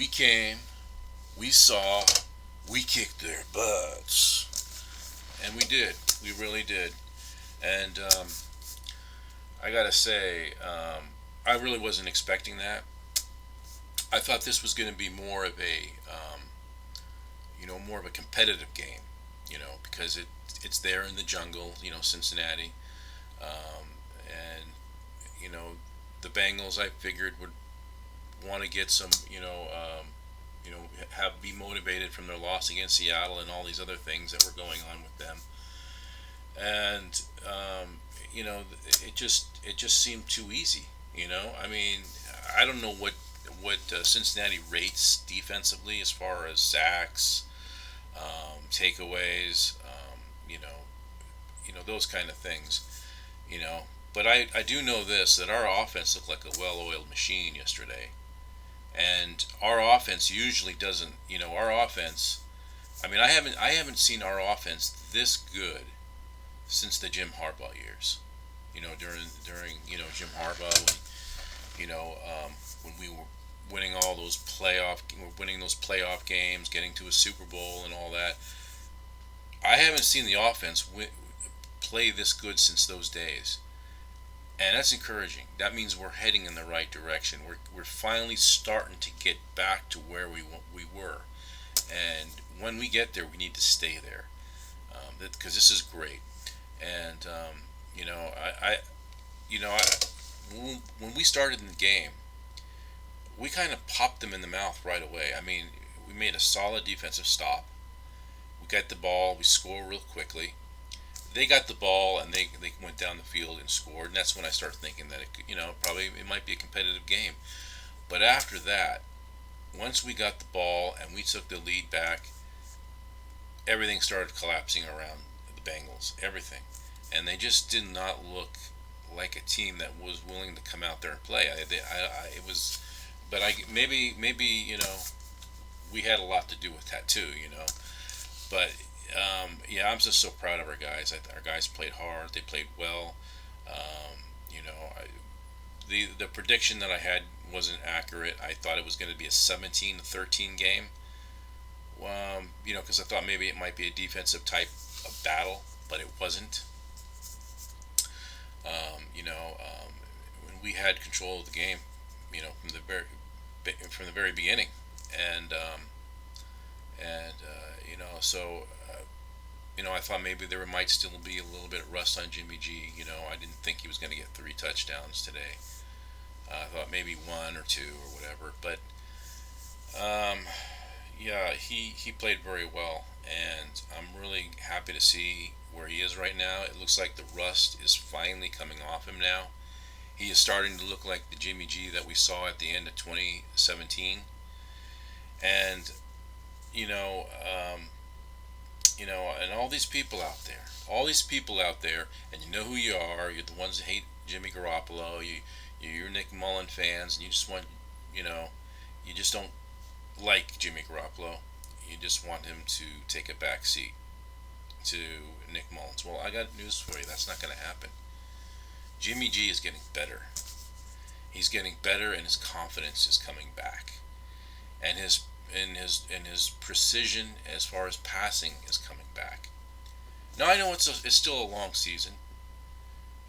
We came, we saw, we kicked their butts, and we did. We really did. And I gotta say, I really wasn't expecting that. I thought this was going to be more of a, more of a competitive game, because it's there in the jungle, Cincinnati, and you know the Bengals I figured would want to get some, have be motivated from their loss against Seattle and all these other things that were going on with them, and it just seemed too easy. I mean, I don't know what Cincinnati rates defensively as far as sacks, takeaways, those kind of things. You know, but I do know this, that our offense looked like a well-oiled machine yesterday, and our offense usually doesn't. Our offense. I mean, I haven't seen our offense this good since the Jim Harbaugh years. During Jim Harbaugh, when we were winning those playoff games, getting to a Super Bowl and all that. I haven't seen the offense play this good since those days, and that's encouraging. That means we're heading in the right direction. We're finally starting to get back to where we were, and when we get there, we need to stay there, because this is great. And I when we started in the game, we kind of popped them in the mouth right away. I mean, we made a solid defensive stop. We got the ball. We score real quickly. They got the ball and they went down the field and scored. And that's when I started thinking that probably it might be a competitive game. But after that, once we got the ball and we took the lead back, everything started collapsing around the Bengals. Everything, and they just did not look like a team that was willing to come out there and play. It was, but maybe we had a lot to do with that too. But yeah, I'm just so proud of our guys. Our guys played hard. They played well. Um, you know, I, the prediction that I had wasn't accurate. I thought it was going to be a 17-13 game. Because I thought maybe it might be a defensive type of battle, but it wasn't. When we had control of the game, from the very beginning, and so I thought maybe there might still be a little bit of rust on Jimmy G. I didn't think he was going to get 3 touchdowns today. I thought maybe one or two or whatever, but yeah, he played very well, and I'm really happy to see where he is right now. It looks like the rust is finally coming off him now. He is starting to look like the Jimmy G that we saw at the end of 2017, and you know, um, and all these people out there, and you know who you are. You're the ones that hate Jimmy Garoppolo. You're Nick Mullen fans, and you just want, you know, you just don't like Jimmy Garoppolo. You just want him to take a back seat to Nick Mullins. Well, I got news for you. That's not going to happen. Jimmy G is getting better. He's getting better, and his confidence is coming back, and his precision as far as passing is coming back. Now I know it's still a long season.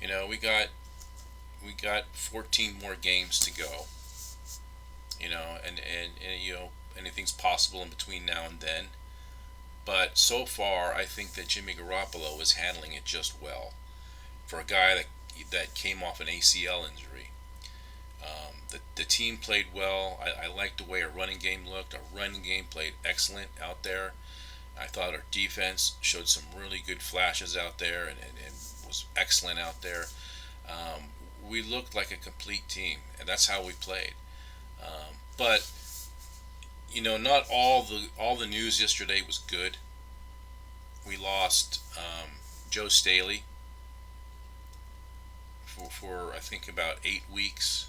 We got 14 more games to go. And anything's possible in between now and then. But so far, I think that Jimmy Garoppolo is handling it just well for a guy that came off an ACL injury. The team played well. I liked the way our running game looked. Our running game played excellent out there. I thought our defense showed some really good flashes out there and was excellent out there. Um, we looked like a complete team, and that's how we played. But not all the news yesterday was good. We lost Joe Staley for I think about 8 weeks,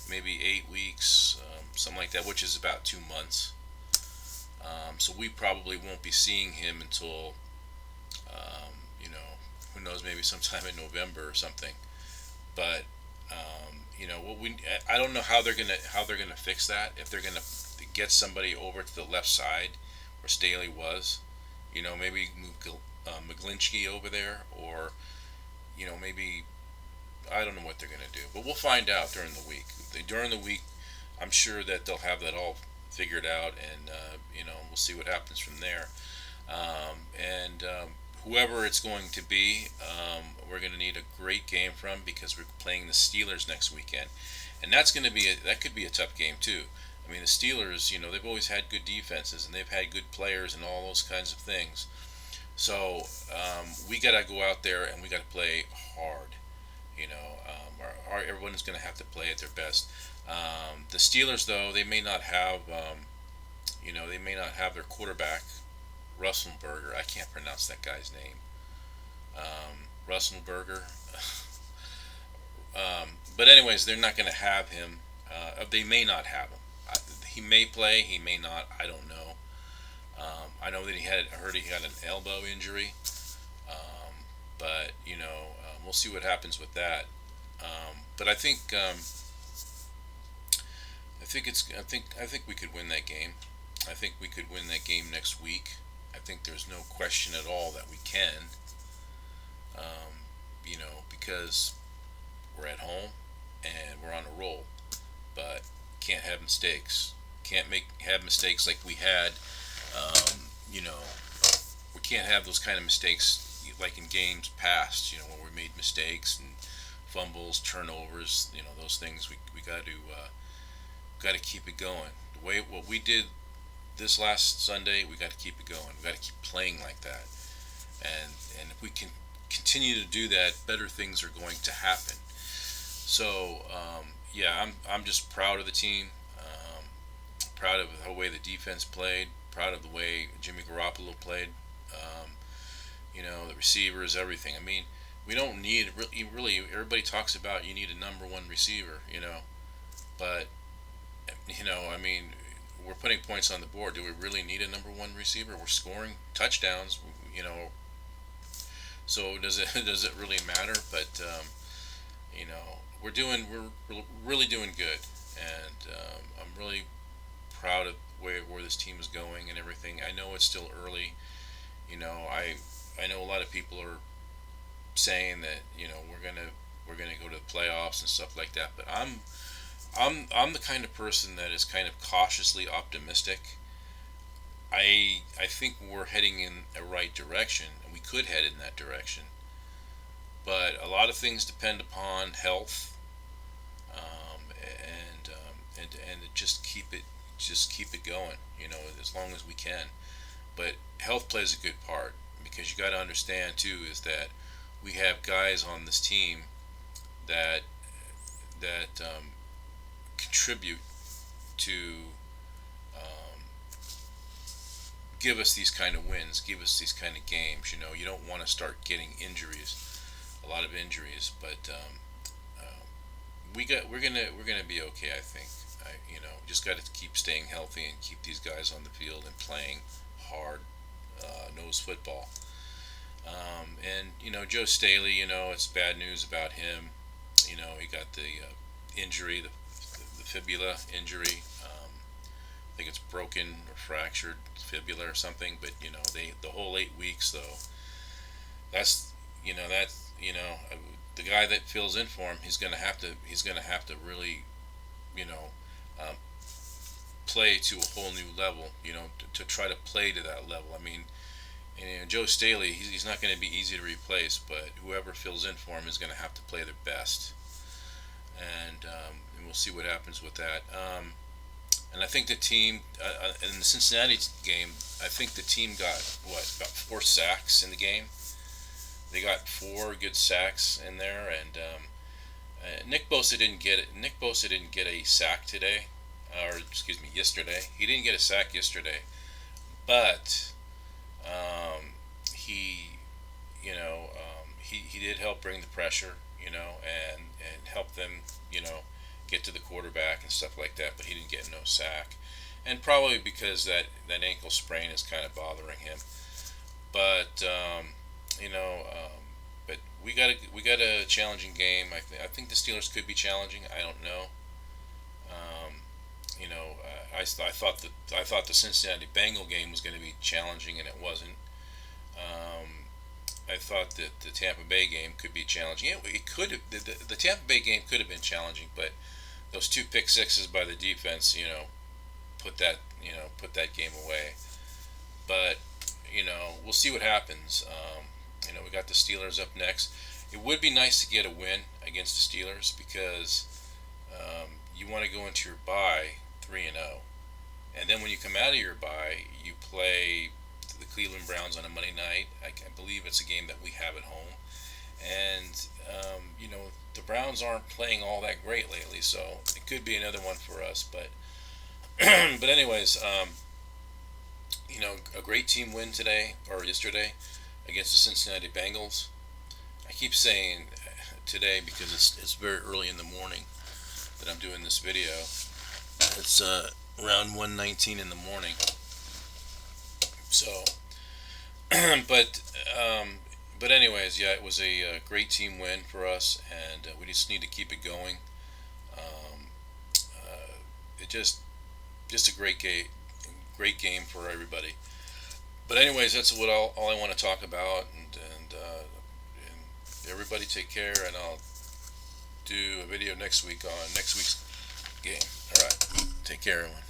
maybe 8 weeks, something like that, which is about 2 months. So we probably won't be seeing him until, um, who knows, maybe sometime in November or something. But what we I don't know how they're gonna fix that, if they're gonna get somebody over to the left side where Staley was. Maybe move McGlinchey over there, or maybe I don't know what they're going to do, but we'll find out during the week. During the week, I'm sure that they'll have that all figured out, and we'll see what happens from there. And whoever it's going to be, we're going to need a great game from, because we're playing the Steelers next weekend, and that could be a tough game too. I mean, the Steelers, they've always had good defenses, and they've had good players and all those kinds of things. So we got to go out there and we got to play hard. Everyone's going to have to play at their best. The Steelers, though, they may not have their quarterback, Russelberger. I can't pronounce that guy's name. Russelberger. But anyways, they're not going to have him. They may not have him. He may play. He may not. I don't know. I know that I heard he had an elbow injury. But we'll see what happens with that. But I think I think we could win that game. I think we could win that game next week. I think there's no question at all that we can. Because we're at home and we're on a roll, but can't have mistakes. Can't have mistakes like we had. You know, we can't have those kind of mistakes like in games past. When we made mistakes and fumbles, turnovers. Those things we got to keep it going. What we did this last Sunday, we got to keep it going. We got to keep playing like that, and if we can continue to do that, better things are going to happen. So yeah, I'm just proud of the team. Proud of the way the defense played. Proud of the way Jimmy Garoppolo played. The receivers, everything. I mean, we don't need really. Everybody talks about you need a number one receiver. But I mean, we're putting points on the board. Do we really need a number one receiver? We're scoring touchdowns. So does it does it really matter? But we're really doing good, and I'm really proud of where this team is going and everything. I know it's still early. I know a lot of people are saying that we're gonna go to the playoffs and stuff like that. But I'm the kind of person that is kind of cautiously optimistic. I think we're heading in a right direction, and we could head in that direction. But a lot of things depend upon health, and just keep it going. As long as we can. But health plays a good part, because you got to understand too is that we have guys on this team that contribute to um, give us these kind of wins, give us these kind of games. You don't want to start getting injuries, a lot of injuries, but we're gonna be okay. I think. Just got to keep staying healthy and keep these guys on the field and playing hard nose football. And Joe Staley, it's bad news about him. He got the injury, the fibula injury. I think it's broken or fractured fibula or something. But the whole 8 weeks though. That's the guy that fills in for him. He's gonna have to really um, play to a whole new level. To try to play to that level. I mean. And Joe Staley, he's not going to be easy to replace, but whoever fills in for him is going to have to play their best, and we'll see what happens with that. And I think the team in the Cincinnati game, I think the team got about 4 sacks in the game. They got 4 good sacks in there, and Nick Bosa didn't get it. Nick Bosa didn't get a sack today, or excuse me, yesterday. He didn't get a sack yesterday, but he did help bring the pressure, and help them, get to the quarterback and stuff like that. But he didn't get no sack, and probably because that ankle sprain is kind of bothering him. But but we got a challenging game. I think the Steelers could be challenging. I don't know. I thought the Cincinnati Bengal game was going to be challenging, and it wasn't. Um, I thought that the Tampa Bay game could be challenging. It could have, the Tampa Bay game could have been challenging, but those two pick sixes by the defense, put that game away. But we'll see what happens. We got the Steelers up next. It would be nice to get a win against the Steelers because you want to go into your bye 3-0, and then when you come out of your bye, you play the Cleveland Browns on a Monday night. I believe it's a game that we have at home, and the Browns aren't playing all that great lately, so it could be another one for us. But but anyways, a great team win today or yesterday against the Cincinnati Bengals. I keep saying today because it's very early in the morning that I'm doing this video. It's around 1:19 in the morning. So, but but anyways, yeah, it was a great team win for us, and we just need to keep it going. Um, it just a great game for everybody. But anyways, that's all I want to talk about, and everybody take care, and I'll do a video next week on next week's game. All right, take care, everyone.